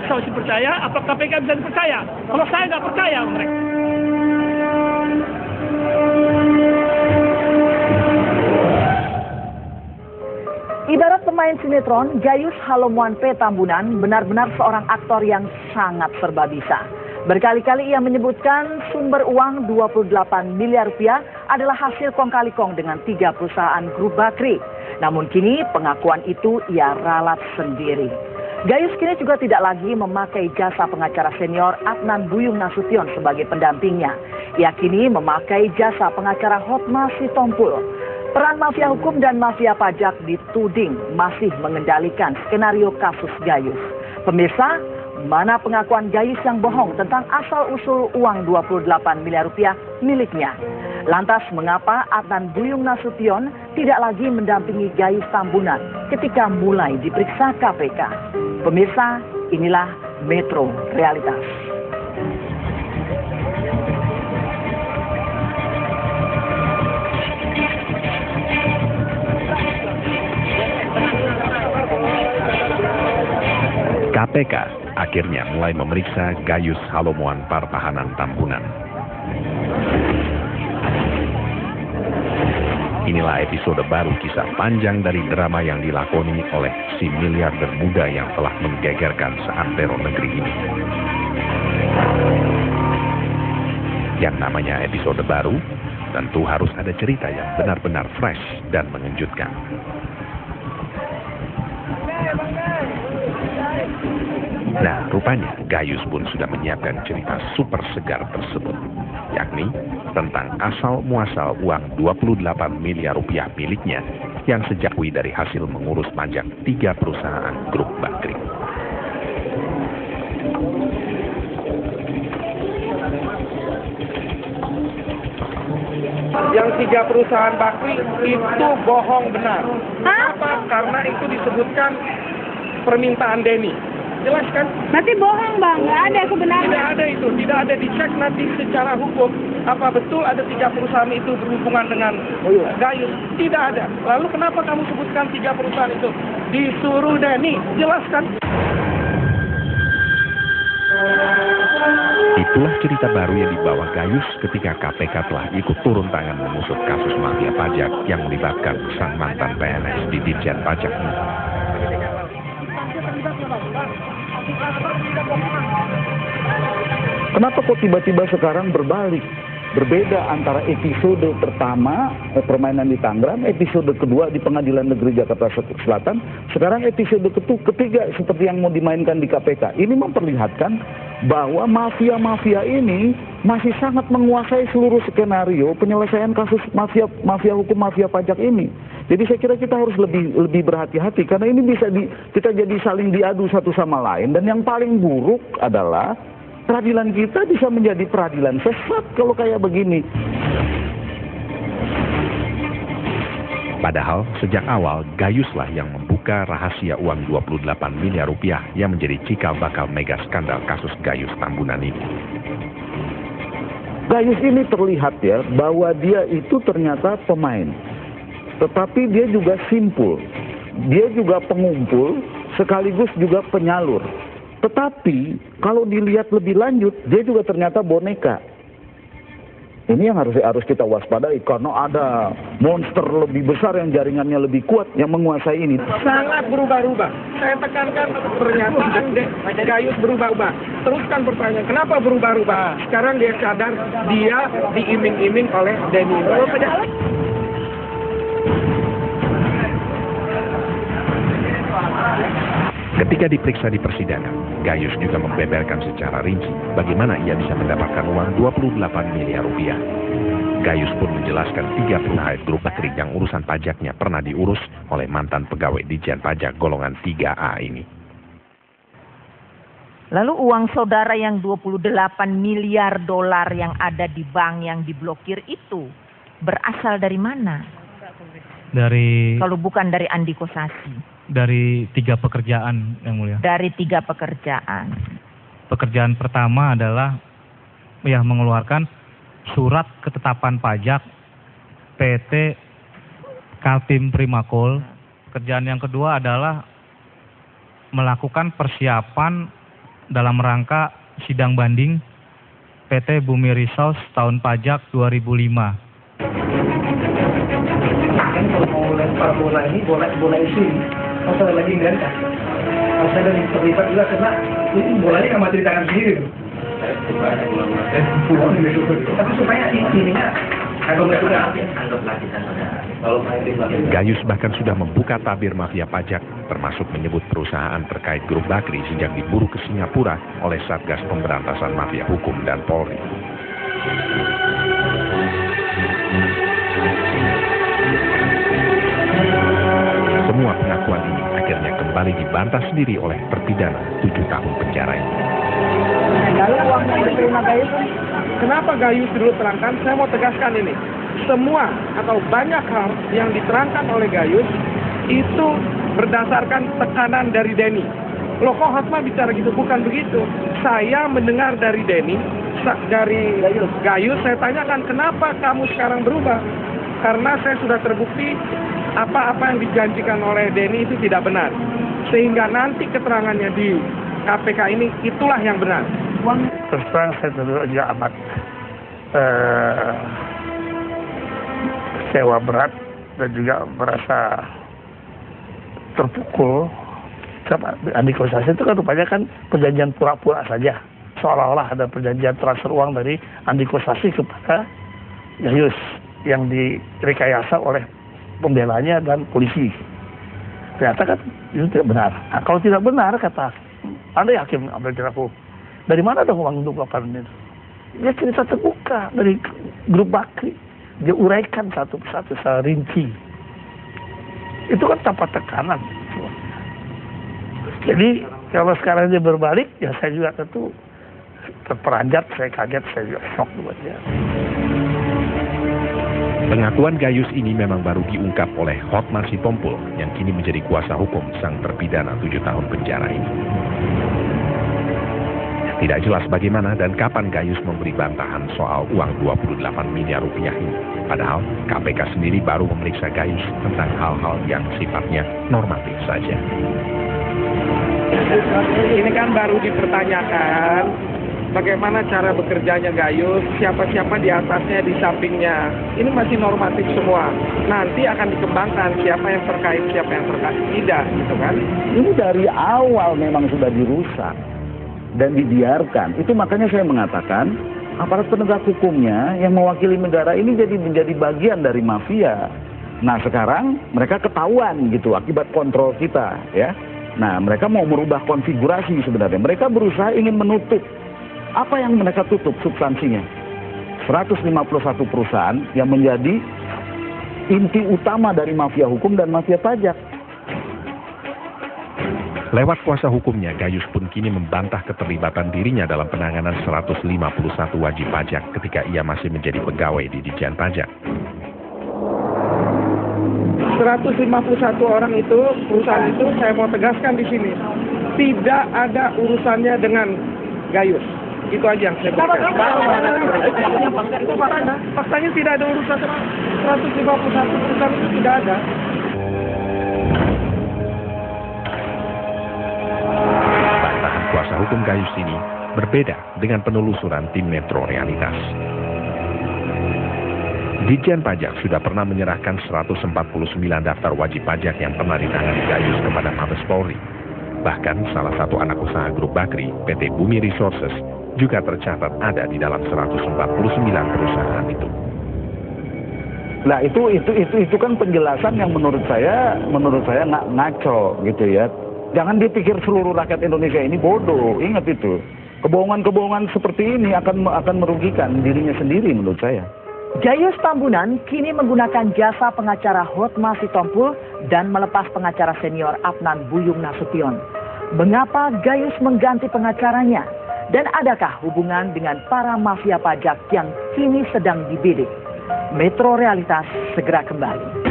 Saya masih percaya, apa KPK bisa dipercaya? Kalau saya nggak percaya mereka. Ibarat pemain sinetron, Gayus Halomuan P. Tambunan benar-benar seorang aktor yang sangat serba bisa. Berkali-kali ia menyebutkan sumber uang 28 miliar rupiah adalah hasil kong kali kong dengan 3 perusahaan grup Bakri. Namun kini pengakuan itu ia ralat sendiri. Gayus kini juga tidak lagi memakai jasa pengacara senior Adnan Buyung Nasution sebagai pendampingnya. Ia kini memakai jasa pengacara Hotma Sitompul. Peran mafia hukum dan mafia pajak dituding masih mengendalikan skenario kasus Gayus. Pemirsa, mana pengakuan Gayus yang bohong tentang asal-usul uang 28 miliar rupiah miliknya? Lantas mengapa Adnan Buyung Nasution tidak lagi mendampingi Gayus Tambunan ketika mulai diperiksa KPK? Pemirsa, inilah Metro Realitas. KPK akhirnya mulai memeriksa Gayus Halomuan Partahanan Tambunan. Inilah episode baru kisah panjang dari drama yang dilakoni oleh si miliarder muda yang telah menggegerkan seantero negeri ini. Yang namanya episode baru, tentu harus ada cerita yang benar-benar fresh dan mengejutkan. Nah, rupanya Gayus pun sudah menyiapkan cerita super segar tersebut, yakni tentang asal-muasal uang 28 miliar rupiah miliknya yang sejakui dari hasil mengurus pajak 3 perusahaan grup Bakri. Yang 3 perusahaan Bakri itu bohong benar. Kenapa? Karena itu disebutkan permintaan Denny. Jelas kan? Berarti bohong bang, nggak ada sebenarnya. Tidak ada itu, tidak ada dicek nanti secara hukum. Apa betul ada 3 perusahaan itu berhubungan dengan Gayus? Tidak ada. Lalu kenapa kamu sebutkan 3 perusahaan itu? Disuruh Denny, jelas kan? Itulah cerita baru yang dibawa Gayus ketika KPK telah ikut turun tangan mengusut kasus mafia pajak yang melibatkan sang mantan PNS di Ditjen Pajak ini. Kenapa kok tiba-tiba sekarang berbalik? Berbeda antara episode pertama permainan di Tangerang, episode kedua di Pengadilan Negeri Jakarta Selatan, sekarang episode ketiga seperti yang mau dimainkan di KPK. Ini memperlihatkan bahwa mafia-mafia ini masih sangat menguasai seluruh skenario penyelesaian kasus mafia hukum, mafia pajak ini. Jadi saya kira kita harus lebih berhati-hati karena ini bisa kita jadi saling diadu satu sama lain, dan yang paling buruk adalah peradilan kita bisa menjadi peradilan sesat kalau kayak begini. Padahal sejak awal Gayuslah yang membuka rahasia uang 28 miliar rupiah yang menjadi cikal bakal mega skandal kasus Gayus Tambunan ini. Gayus ini terlihat ya bahwa dia itu ternyata pemain, tetapi dia juga simpul, dia juga pengumpul sekaligus juga penyalur. Tetapi kalau dilihat lebih lanjut, dia juga ternyata boneka. Ini yang harus kita waspadai karena ada monster lebih besar yang jaringannya lebih kuat yang menguasai ini. Sangat berubah-ubah. Saya tekankan pernyataan Gayus berubah-ubah. Teruskan pertanyaan, kenapa berubah-ubah? Sekarang dia sadar dia diiming-iming oleh Denny. Ketika diperiksa di persidangan, Gayus juga membeberkan secara rinci bagaimana ia bisa mendapatkan uang 28 miliar rupiah. Gayus pun menjelaskan 3 perusahaan grup Bakri yang urusan pajaknya pernah diurus oleh mantan pegawai Ditjen Pajak golongan 3A ini. Lalu uang saudara yang 28 miliar dolar yang ada di bank yang diblokir itu berasal dari mana? Kalau bukan dari Andi Kosasi. Dari 3 pekerjaan yang mulia. Dari 3 pekerjaan. Pekerjaan pertama adalah mengeluarkan surat ketetapan pajak PT Kaltim Primakol. Pekerjaan yang kedua adalah melakukan persiapan dalam rangka sidang banding PT Bumi Resource tahun pajak 2005. Kan kalau mau lempar bola ini, bola isi, masa lagi nggak ada. Masa ada yang terlibat juga karena ini bolanya nggak mati di tangan sendiri. Tapi supaya ininya Gayus bahkan sudah membuka tabir mafia pajak, termasuk menyebut perusahaan terkait grup Bakri sejak diburu ke Singapura oleh Satgas Pemberantasan Mafia Hukum dan Polri. Semua pengakuan ini akhirnya kembali dibantah sendiri oleh terpidana 7 tahun penjara ini. Lalu uang yang diterima Gayus, kenapa Gayus dulu terangkan? Saya mau tegaskan ini. Semua atau banyak hal yang diterangkan oleh Gayus itu berdasarkan tekanan dari Denny. Loh kok Hotma bicara gitu? Bukan begitu. Saya mendengar dari Denny, dari Gayus, saya tanyakan kenapa kamu sekarang berubah? Karena saya sudah terbukti apa-apa yang dijanjikan oleh Denny itu tidak benar. Sehingga nanti keterangannya di KPK ini itulah yang benar. Terus terang saya tentu aja amat kecewa berat dan juga merasa terpukul. Andikosasi itu kan rupanya kan perjanjian pura-pura saja, seolah-olah ada perjanjian transfer uang dari Andikosasi kepada Gayus yang direkayasa oleh pembelanya dan polisi. Ternyata kan itu tidak benar. Nah, kalau tidak benar, kata Anda yakin ambil aku, dari mana dong uang 28 itu? Dia cerita terbuka dari grup Bakri. Dia uraikan satu persatu secara rinci. Itu kan tanpa tekanan. Jadi kalau sekarang dia berbalik, ya saya juga tentu terperanjat, saya kaget, saya juga shock buat dia. Pengakuan Gayus ini memang baru diungkap oleh Hotma Sitompul yang kini menjadi kuasa hukum sang terpidana 7 tahun penjara ini. Tidak jelas bagaimana dan kapan Gayus memberi bantahan soal uang 28 miliar rupiah ini. Padahal KPK sendiri baru memeriksa Gayus tentang hal-hal yang sifatnya normatif saja. Ini kan baru dipertanyakan bagaimana cara bekerjanya Gayus, siapa-siapa di atasnya, di sampingnya. Ini masih normatif semua. Nanti akan dikembangkan siapa yang terkait, siapa yang terkait. Tidak, gitu kan? Ini dari awal memang sudah dirusak dan dibiarkan. Itu makanya saya mengatakan aparat penegak hukumnya yang mewakili negara ini menjadi bagian dari mafia. Nah sekarang mereka ketahuan gitu akibat kontrol kita ya. Nah mereka mau merubah konfigurasi sebenarnya. Mereka berusaha ingin menutup. Apa yang mereka tutup substansinya? 151 perusahaan yang menjadi inti utama dari mafia hukum dan mafia pajak. Lewat kuasa hukumnya, Gayus pun kini membantah keterlibatan dirinya dalam penanganan 151 wajib pajak ketika ia masih menjadi pegawai di Ditjen Pajak. 151 orang itu, perusahaan itu, saya mau tegaskan di sini, tidak ada urusannya dengan Gayus. Itu aja yang saya berikan. Itu faktanya. Faktanya tidak ada urusan 151 perusahaan itu tidak ada. Bantahan kuasa hukum Gayus ini berbeda dengan penelusuran tim Metro Realitas. Ditjen Pajak sudah pernah menyerahkan 149 daftar wajib pajak yang pernah ditangani Gayus kepada Mabes Polri. Bahkan salah satu anak usaha grup Bakri, PT Bumi Resources, juga tercatat ada di dalam 149 perusahaan itu. Nah itu kan penjelasan yang menurut saya ngaco gitu ya. Jangan dipikir seluruh rakyat Indonesia ini bodoh. Ingat itu. Kebohongan-kebohongan seperti ini akan merugikan dirinya sendiri menurut saya. Gayus Tambunan kini menggunakan jasa pengacara Hotma Sitompul dan melepas pengacara senior Adnan Buyung Nasution. Mengapa Gayus mengganti pengacaranya? Dan adakah hubungan dengan para mafia pajak yang kini sedang dibidik? Metro Realitas segera kembali.